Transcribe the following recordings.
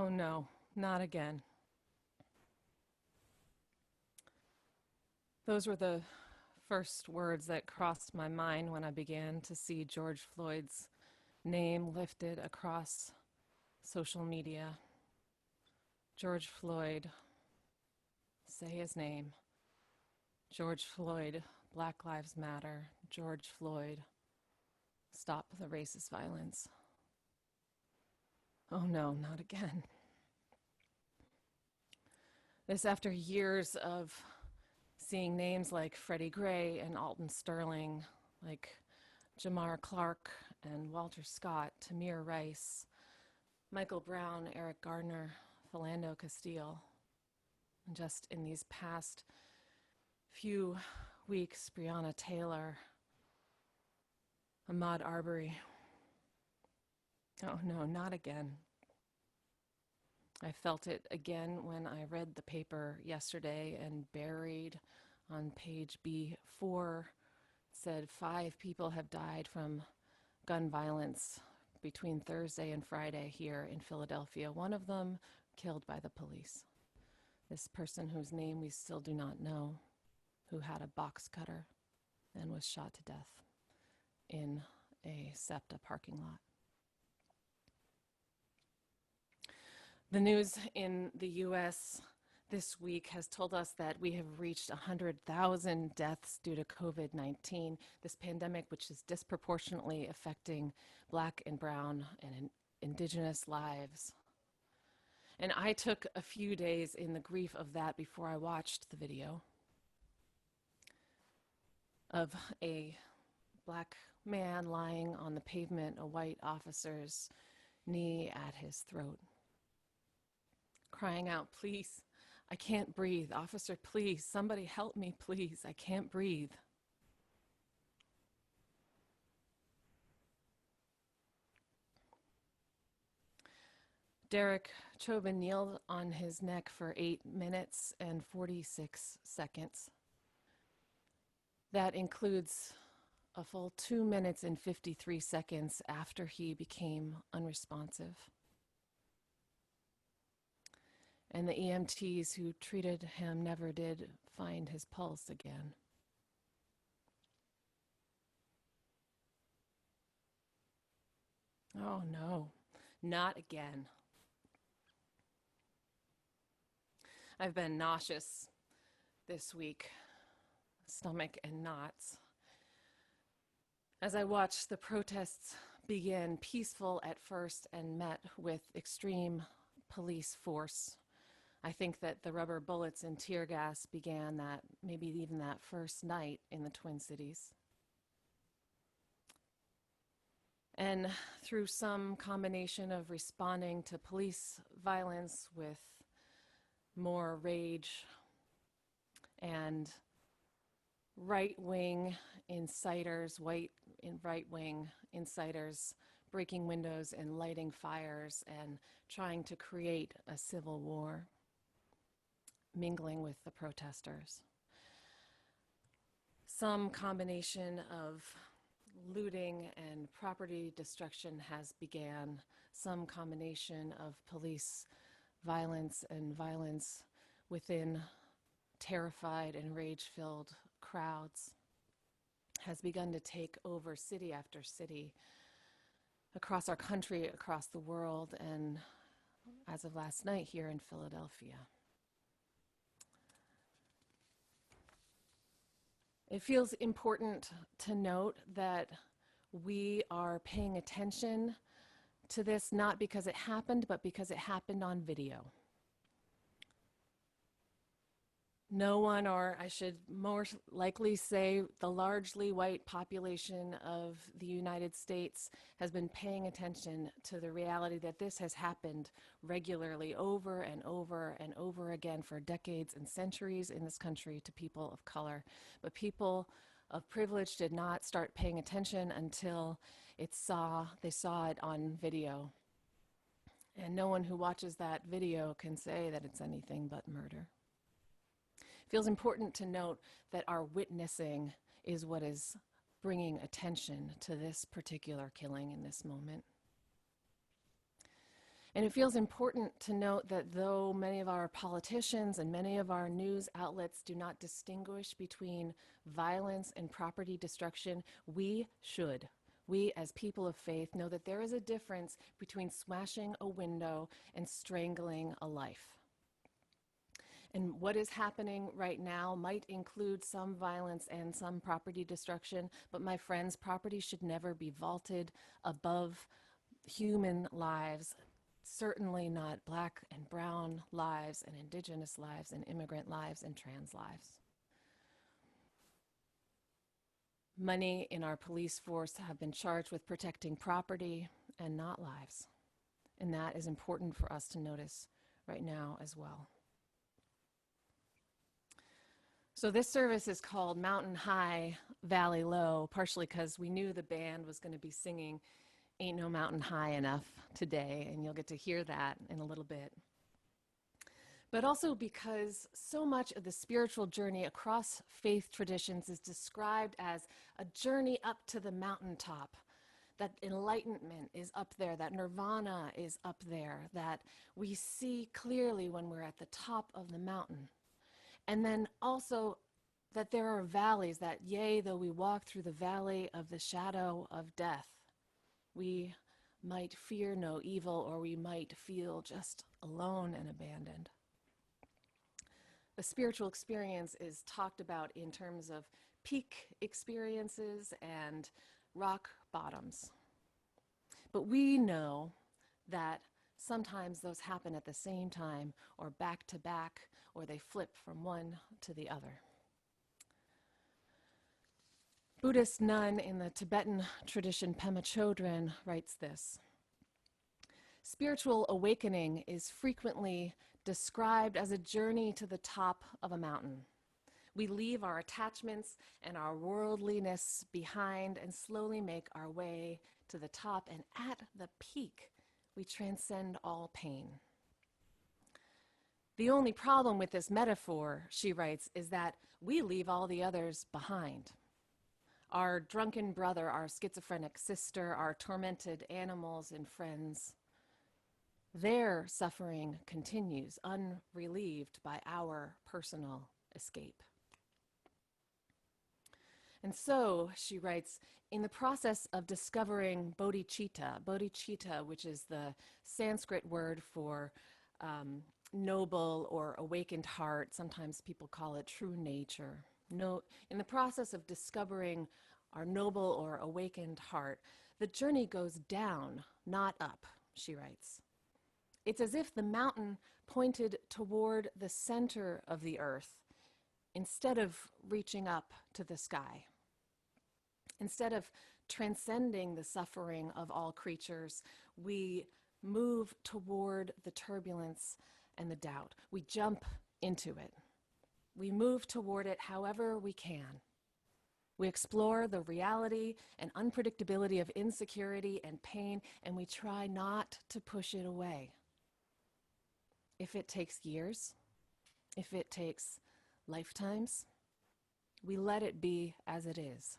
Oh no, not again. Those were the first words that crossed my mind when I began to see George Floyd's name lifted across social media. George Floyd, say his name. George Floyd, Black Lives Matter. George Floyd, stop the racist violence. Oh no, not again. This after years of seeing names like Freddie Gray and Alton Sterling, like Jamar Clark and Walter Scott, Tamir Rice, Michael Brown, Eric Gardner, Philando Castile. And just in these past few weeks, Breonna Taylor, Ahmaud Arbery. Oh no, not again. I felt it again when I read the paper yesterday and buried on page B4 said 5 people have died from gun violence between Thursday and Friday here in Philadelphia. One of them killed by the police. This person whose name we still do not know, who had a box cutter and was shot to death in a SEPTA parking lot. The news in the U.S. this week has told us that we have reached 100,000 deaths due to COVID-19, this pandemic which is disproportionately affecting Black and Brown and Indigenous lives. And I took a few days in the grief of that before I watched the video of a Black man lying on the pavement, a white officer's knee at his throat, crying out, "Please, I can't breathe. Officer, please, somebody help me, please. I can't breathe." Derek Chauvin kneeled on his neck for 8 minutes and 46 seconds. That includes a full 2 minutes and 53 seconds after he became unresponsive. And the EMTs who treated him never did find his pulse again. Oh no, not again. I've been nauseous this week, stomach and knots. As I watched the protests begin, peaceful at first and met with extreme police force. I think that the rubber bullets and tear gas began that, maybe even that first night in the Twin Cities. And through some combination of responding to police violence with more rage and right-wing inciters, right-wing inciters breaking windows and lighting fires and trying to create a civil war, mingling with the protesters. Some combination of looting and property destruction has began, some combination of police violence and violence within terrified and rage-filled crowds has begun to take over city after city across our country, across the world, and as of last night here in Philadelphia. It feels important to note that we are paying attention to this not because it happened, but because it happened on video. No one, or I should more likely say the largely white population of the United States, has been paying attention to the reality that this has happened regularly over and over and over again for decades and centuries in this country to people of color. But people of privilege did not start paying attention until they saw it on video. And no one who watches that video can say that it's anything but murder. It feels important to note that our witnessing is what is bringing attention to this particular killing in this moment. And it feels important to note that though many of our politicians and many of our news outlets do not distinguish between violence and property destruction, we should. We, as people of faith, know that there is a difference between smashing a window and strangling a life. And what is happening right now might include some violence and some property destruction, but my friends, property should never be vaulted above human lives, certainly not Black and brown lives and Indigenous lives and immigrant lives and trans lives. Many in our police force have been charged with protecting property and not lives. And that is important for us to notice right now as well. So this service is called Mountain High, Valley Low, partially because we knew the band was going to be singing Ain't No Mountain High Enough today, and you'll get to hear that in a little bit. But also because so much of the spiritual journey across faith traditions is described as a journey up to the mountaintop, that enlightenment is up there, that nirvana is up there, that we see clearly when we're at the top of the mountain. And then also that there are valleys, that yea, though we walk through the valley of the shadow of death, we might fear no evil, or we might feel just alone and abandoned. The spiritual experience is talked about in terms of peak experiences and rock bottoms. But we know that sometimes those happen at the same time, or back to back, or they flip from one to the other. Buddhist nun in the Tibetan tradition, Pema Chodron, writes this: spiritual awakening is frequently described as a journey to the top of a mountain. We leave our attachments and our worldliness behind and slowly make our way to the top, and at the peak, we transcend all pain. The only problem with this metaphor, she writes, is that we leave all the others behind. Our drunken brother, our schizophrenic sister, our tormented animals and friends. Their suffering continues, unrelieved by our personal escape. And so, she writes, in the process of discovering bodhicitta, which is the Sanskrit word for noble or awakened heart, sometimes people call it true nature. In the process of discovering our noble or awakened heart, the journey goes down, not up, she writes. It's as if the mountain pointed toward the center of the earth instead of reaching up to the sky. Instead of transcending the suffering of all creatures, we move toward the turbulence and the doubt. We jump into it. We move toward it however we can. We explore the reality and unpredictability of insecurity and pain, and we try not to push it away. If it takes years, if it takes lifetimes, we let it be as it is.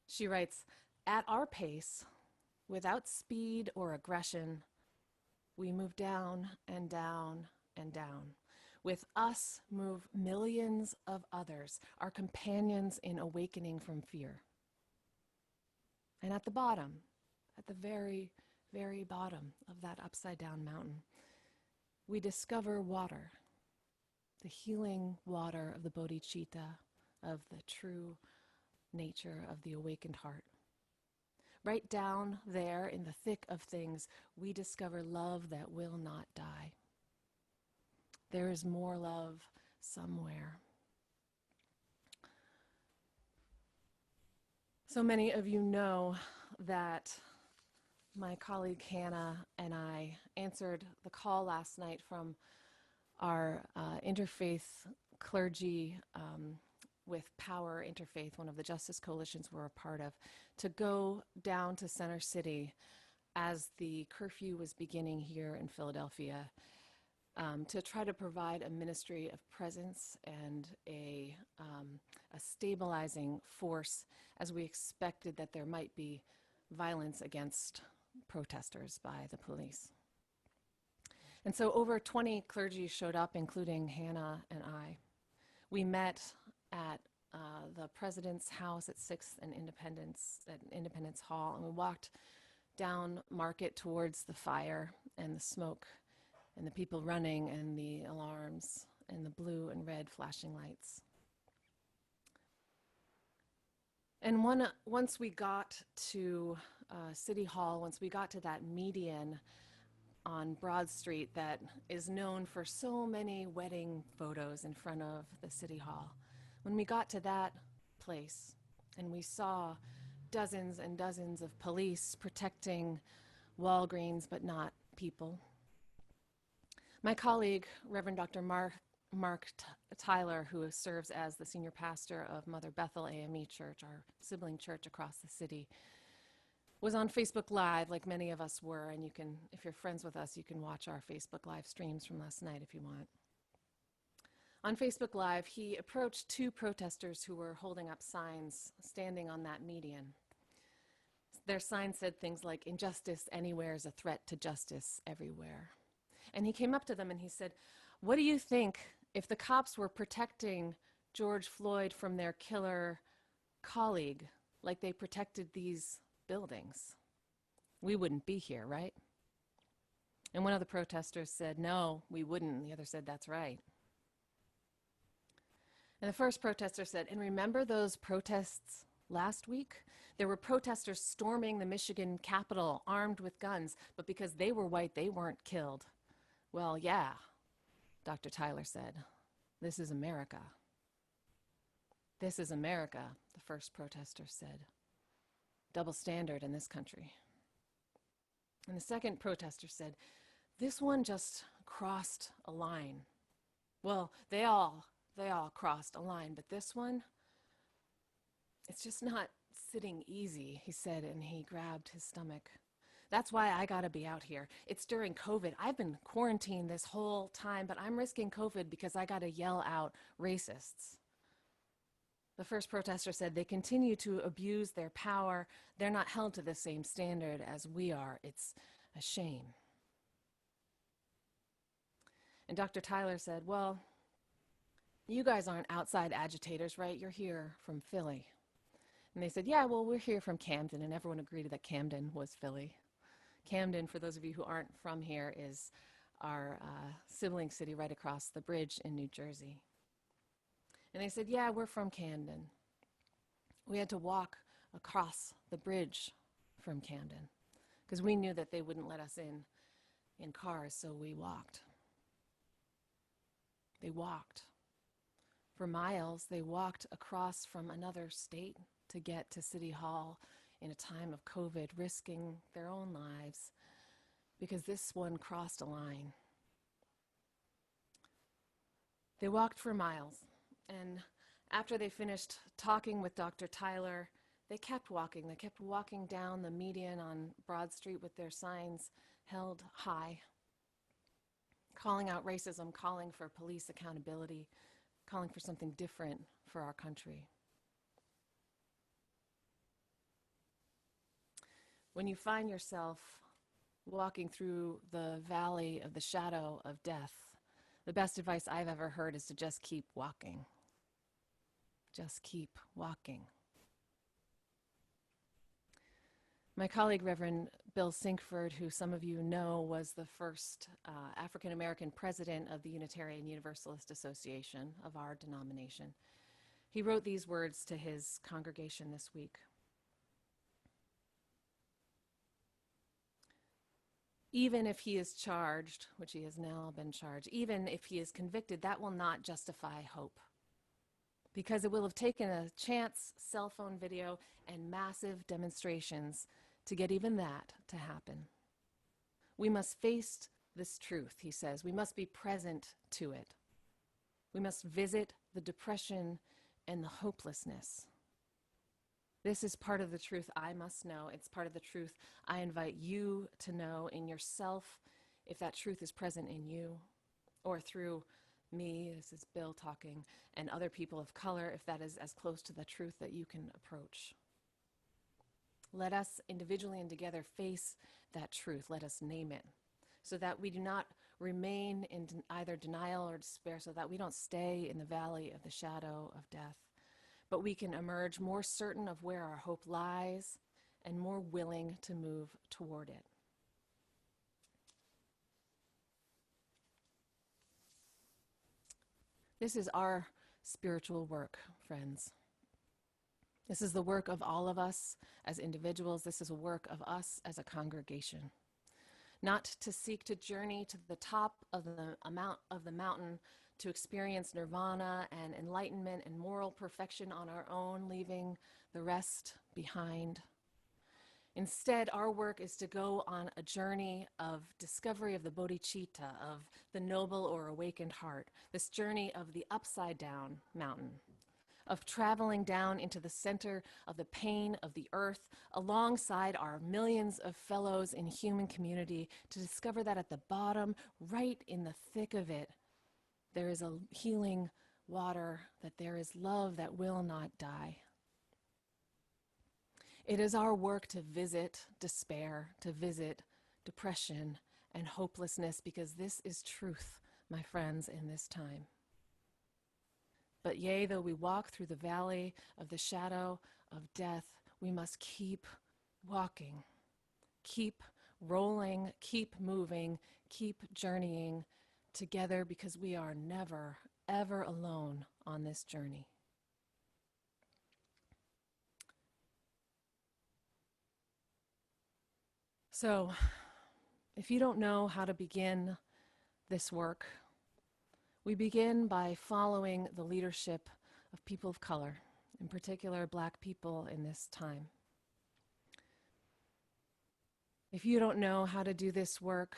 She writes, at our pace, without speed or aggression, we move down and down and down. With us move millions of others, our companions in awakening from fear. And at the bottom, at the very, very bottom of that upside down mountain, we discover water, the healing water of the bodhicitta, of the true nature of the awakened heart. Right down there in the thick of things, we discover love that will not die. There is more love somewhere. So many of you know that my colleague Hannah and I answered the call last night from our interfaith clergy with Power Interfaith, one of the Justice Coalitions we're a part of, to go down to Center City as the curfew was beginning here in Philadelphia, to try to provide a ministry of presence and a stabilizing force, as we expected that there might be violence against protesters by the police. And so over 20 clergy showed up, including Hannah and I. We met at the president's house at 6th and Independence Hall, and we walked down Market towards the fire and the smoke and the people running and the alarms and the blue and red flashing lights. And once we got to City Hall, once we got to that median on Broad Street that is known for so many wedding photos in front of the City Hall, when we got to that place and we saw dozens and dozens of police protecting Walgreens but not people, my colleague, Reverend Dr. Mark Tyler, who serves as the senior pastor of Mother Bethel AME Church, our sibling church across the city, was on Facebook Live like many of us were, and you can, if you're friends with us, you can watch our Facebook Live streams from last night if you want. On Facebook Live, he approached two protesters who were holding up signs standing on that median. Their sign said things like, "Injustice anywhere is a threat to justice everywhere." And he came up to them and he said, "What do you think if the cops were protecting George Floyd from their killer colleague like they protected these buildings? We wouldn't be here, right?" And one of the protesters said, "No, we wouldn't." And the other said, "That's right." And the first protester said, "And remember those protests last week? There were protesters storming the Michigan Capitol armed with guns, but because they were white, they weren't killed." "Well, yeah," Dr. Tyler said. "This is America." "This is America," the first protester said. "Double standard in this country." And the second protester said, "This one just crossed a line." "Well, they all crossed a line, but this one, it's just not sitting easy," he said, and he grabbed his stomach. "That's why I gotta be out here. It's during COVID. I've been quarantined this whole time, but I'm risking COVID because I gotta yell out racists." The first protester said, "They continue to abuse their power. They're not held to the same standard as we are. It's a shame." And Dr. Tyler said, "Well, you guys aren't outside agitators, right? You're here from Philly." And they said, "Yeah, well, we're here from Camden," and everyone agreed that Camden was Philly. Camden, for those of you who aren't from here, is our sibling city right across the bridge in New Jersey. And they said, "Yeah, we're from Camden. We had to walk across the bridge from Camden because we knew that they wouldn't let us in cars, so we walked." They walked. For miles, they walked across from another state to get to City Hall in a time of COVID, risking their own lives because this one crossed a line. They walked for miles, and after they finished talking with Dr. Tyler, they kept walking. They kept walking down the median on Broad Street with their signs held high, calling out racism, calling for police accountability, calling for something different for our country. When you find yourself walking through the valley of the shadow of death, the best advice I've ever heard is to just keep walking. Just keep walking. My colleague, Reverend Bill Sinkford, who some of you know was the first African-American president of the Unitarian Universalist Association of our denomination, he wrote these words to his congregation this week. "Even if he is charged," which he has now been charged, "even if he is convicted, that will not justify hope, because it will have taken a chance cell phone video and massive demonstrations to get even that to happen. We must face this truth," he says. "We must be present to it. We must visit the depression and the hopelessness. This is part of the truth I must know. It's part of the truth I invite you to know in yourself, if that truth is present in you, or through me," this is Bill talking, "and other people of color, if that is as close to the truth that you can approach. Let us individually and together face that truth. Let us name it so that we do not remain in either denial or despair, so that we don't stay in the valley of the shadow of death, but we can emerge more certain of where our hope lies and more willing to move toward it. This is our spiritual work, friends. This is the work of all of us as individuals. This is a work of us as a congregation. Not to seek to journey to the top of the mountain to experience nirvana and enlightenment and moral perfection on our own, leaving the rest behind. Instead, our work is to go on a journey of discovery of the bodhicitta, of the noble or awakened heart, this journey of the upside down mountain, of traveling down into the center of the pain of the earth alongside our millions of fellows in human community to discover that at the bottom, right in the thick of it, there is a healing water, that there is love that will not die. It is our work to visit despair, to visit depression and hopelessness, because this is truth, my friends, in this time. But yea, though we walk through the valley of the shadow of death, we must keep walking, keep rolling, keep moving, keep journeying together, because we are never, ever alone on this journey. So, if you don't know how to begin this work, we begin by following the leadership of people of color, in particular Black people in this time. If you don't know how to do this work,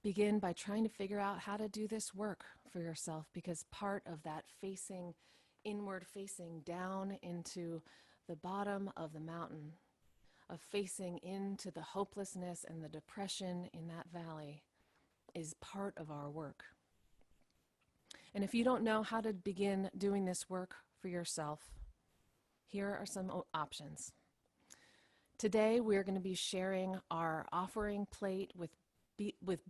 begin by trying to figure out how to do this work for yourself, because part of that facing inward, facing down into the bottom of the mountain, of facing into the hopelessness and the depression in that valley, is part of our work. And if you don't know how to begin doing this work for yourself, here are some options. Today, we're going to be sharing our offering plate with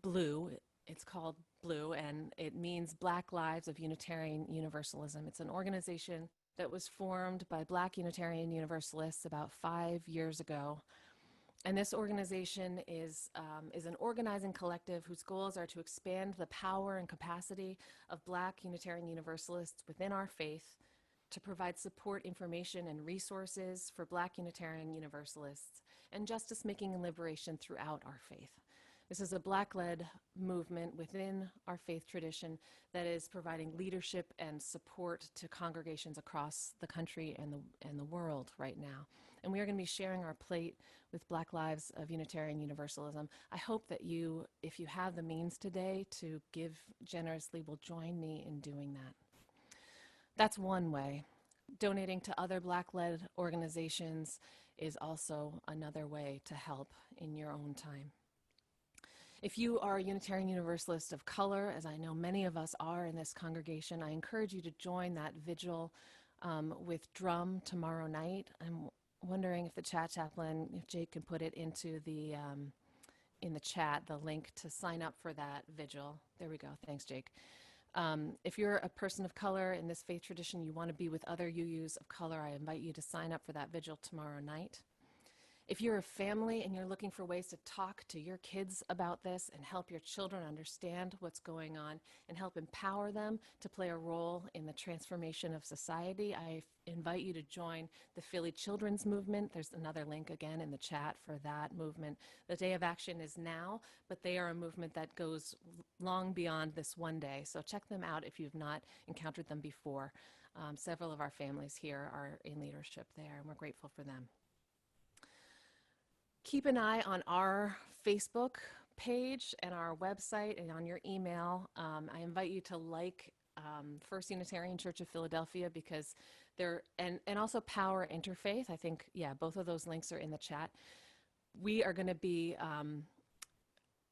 blue. It's called Blue, and it means Black Lives of Unitarian Universalism. It's an organization that was formed by Black Unitarian Universalists about 5 years ago. And this organization is an organizing collective whose goals are to expand the power and capacity of Black Unitarian Universalists within our faith, to provide support, information, and resources for Black Unitarian Universalists, and justice-making and liberation throughout our faith. This is a Black-led movement within our faith tradition that is providing leadership and support to congregations across the country and the world right now. And we are going to be sharing our plate with Black Lives of Unitarian Universalism. I hope that you, if you have the means today to give generously, will join me in doing that. That's one way. Donating to other Black-led organizations is also another way to help in your own time. If you are a Unitarian Universalist of color, as I know many of us are in this congregation, I encourage you to join that vigil with drum tomorrow night. I'm wondering if the chat chaplain, if Jake can put it into the in the chat, the link to sign up for that vigil. There we go. Thanks, Jake. If you're a person of color in this faith tradition, you want to be with other UUs of color, I invite you to sign up for that vigil tomorrow night. If you're a family and you're looking for ways to talk to your kids about this and help your children understand what's going on and help empower them to play a role in the transformation of society, I invite you to join the Philly Children's Movement. There's another link again in the chat for that movement. The Day of Action is now, but they are a movement that goes long beyond this one day. So check them out if you've not encountered them before. Several of our families here are in leadership there, and we're grateful for them. Keep an eye on our Facebook page and our website and on your email. I invite you to like First Unitarian Church of Philadelphia, because they're, and also Power Interfaith. I think, yeah, both of those links are in the chat. We are going to be,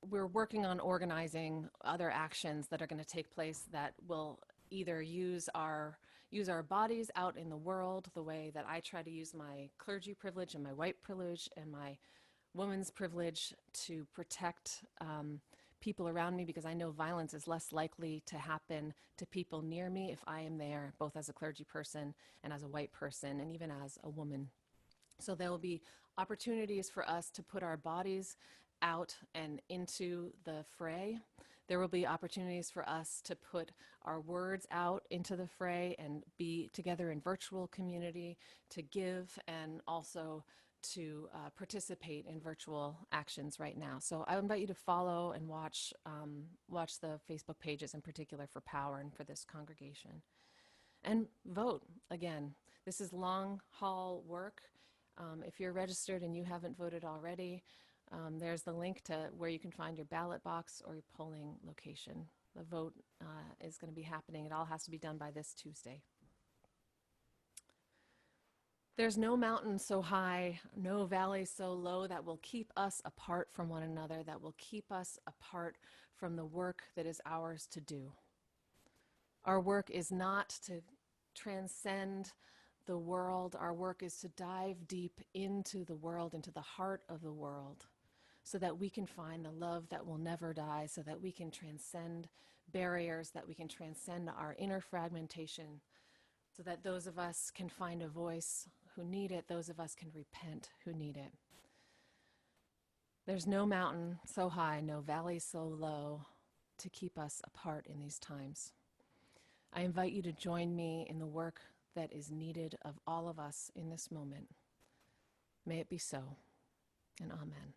we're working on organizing other actions that are going to take place that will either use our use our bodies out in the world the way that I try to use my clergy privilege and my white privilege and my woman's privilege to protect people around me, because I know violence is less likely to happen to people near me if I am there, both as a clergy person and as a white person and even as a woman. So there will be opportunities for us to put our bodies out and into the fray. There will be opportunities for us to put our words out into the fray and be together in virtual community, to give, and also to participate in virtual actions right now. So I invite you to follow and watch the Facebook pages in particular for Power and for this congregation. And vote. Again, this is long haul work. If you're registered and you haven't voted already, there's the link to where you can find your ballot box or your polling location. The vote is going to be happening. It all has to be done by this Tuesday. There's no mountain so high, no valley so low that will keep us apart from one another, that will keep us apart from the work that is ours to do. Our work is not to transcend the world. Our work is to dive deep into the world, into the heart of the world, so that we can find the love that will never die, so that we can transcend barriers, that we can transcend our inner fragmentation, so that those of us can find a voice who need it, those of us can repent who need it. There's no mountain so high, no valley so low to keep us apart in these times. I invite you to join me in the work that is needed of all of us in this moment. May it be so, and amen.